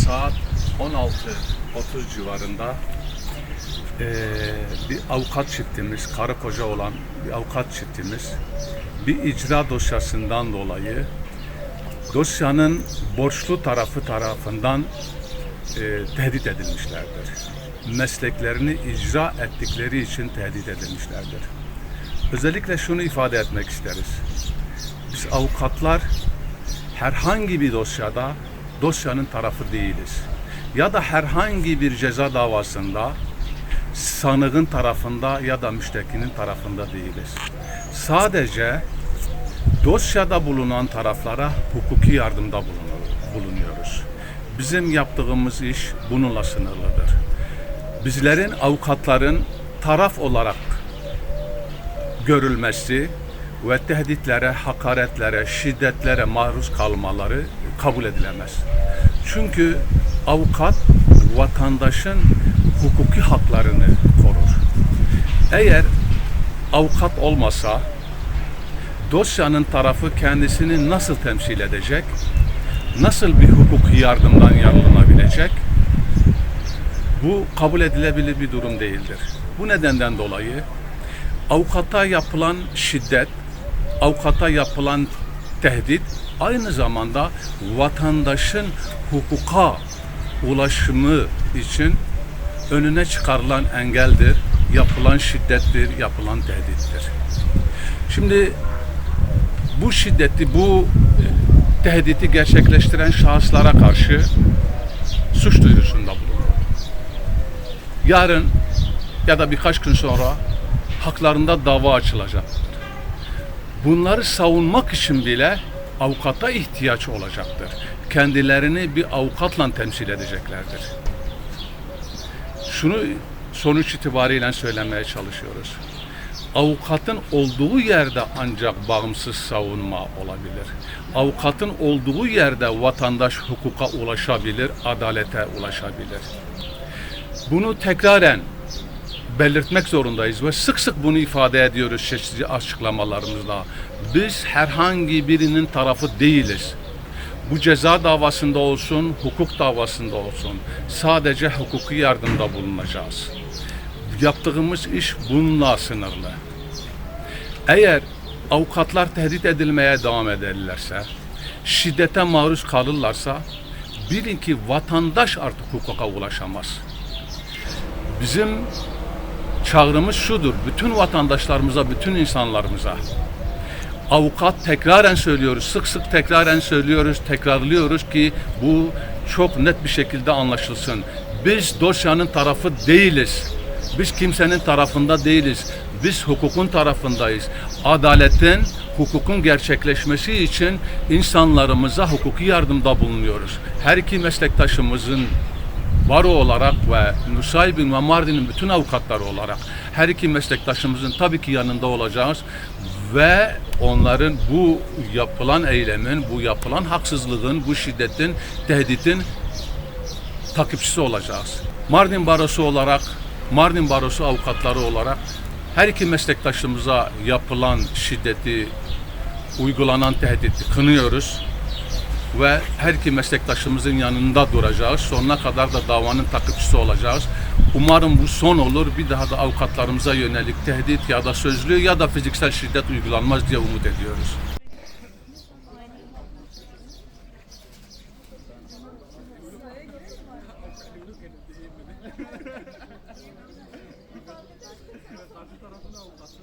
saat 16:30 civarında bir avukat çiftimiz, karı koca olan bir avukat çiftimiz bir icra dosyasından dolayı dosyanın borçlu tarafı tarafından tehdit edilmişlerdir. Mesleklerini icra ettikleri için tehdit edilmişlerdir. Özellikle şunu ifade etmek isteriz. Biz avukatlar herhangi bir dosyada dosyanın tarafı değiliz. Ya da herhangi bir ceza davasında sanığın tarafında ya da müştekinin tarafında değiliz. Sadece dosyada bulunan taraflara hukuki yardımda bulunuyoruz. Bizim yaptığımız iş bununla sınırlıdır. Bizlerin, avukatların taraf olarak görülmesi ve tehditlere, hakaretlere, şiddetlere maruz kalmaları kabul edilemez. Çünkü avukat vatandaşın hukuki haklarını korur. Eğer avukat olmasa dosyanın tarafı kendisini nasıl temsil edecek, nasıl bir hukuki yardımdan yararlanabilecek? Bu kabul edilebilir bir durum değildir. Bu nedenden dolayı avukata yapılan şiddet, avukata yapılan tehdit aynı zamanda vatandaşın hukuka ulaşımı için önüne çıkarılan engeldir, yapılan şiddettir, yapılan tehdittir. Şimdi bu şiddeti, bu tehditi gerçekleştiren şahıslara karşı suç duyurusunda bulunur. Yarın ya da birkaç gün sonra haklarında dava açılacaktır. Bunları savunmak için bile avukata ihtiyaç olacaktır. Kendilerini bir avukatla temsil edeceklerdir. Şunu sonuç itibariyle söylemeye çalışıyoruz. Avukatın olduğu yerde ancak bağımsız savunma olabilir. Avukatın olduğu yerde vatandaş hukuka ulaşabilir, adalete ulaşabilir. Bunu tekraren belirtmek zorundayız ve sık sık bunu ifade ediyoruz çeşitli açıklamalarımızda. Biz herhangi birinin tarafı değiliz. Bu ceza davasında olsun, hukuk davasında olsun sadece hukuki yardımda bulunacağız. Yaptığımız iş bununla sınırlı. Eğer avukatlar tehdit edilmeye devam ederlerse, şiddete maruz kalırlarsa bilin ki vatandaş artık hukuka ulaşamaz. Bizim çağrımız şudur, bütün vatandaşlarımıza, bütün insanlarımıza. Avukat tekraren söylüyoruz, sık sık tekraren söylüyoruz, tekrarlıyoruz ki bu çok net bir şekilde anlaşılsın. Biz dosyanın tarafı değiliz. Biz kimsenin tarafında değiliz. Biz hukukun tarafındayız. Adaletin, hukukun gerçekleşmesi için insanlarımıza hukuki yardımda bulunuyoruz. Her iki meslektaşımızın baro olarak ve Nusaybin ve Mardin'in bütün avukatları olarak her iki meslektaşımızın tabii ki yanında olacağız ve onların bu yapılan eylemin, bu yapılan haksızlığın, bu şiddetin, tehditin takipçisi olacağız. Mardin Barosu olarak, Mardin Barosu avukatları olarak her iki meslektaşımıza yapılan şiddeti, uygulanan tehdidi kınıyoruz ve her iki meslektaşımızın yanında duracağız. Sonuna kadar da davanın takipçisi olacağız. Umarım bu son olur. Bir daha da avukatlarımıza yönelik tehdit ya da sözlü ya da fiziksel şiddet uygulanmaz diye umut ediyoruz. Karşı tarafın avukatı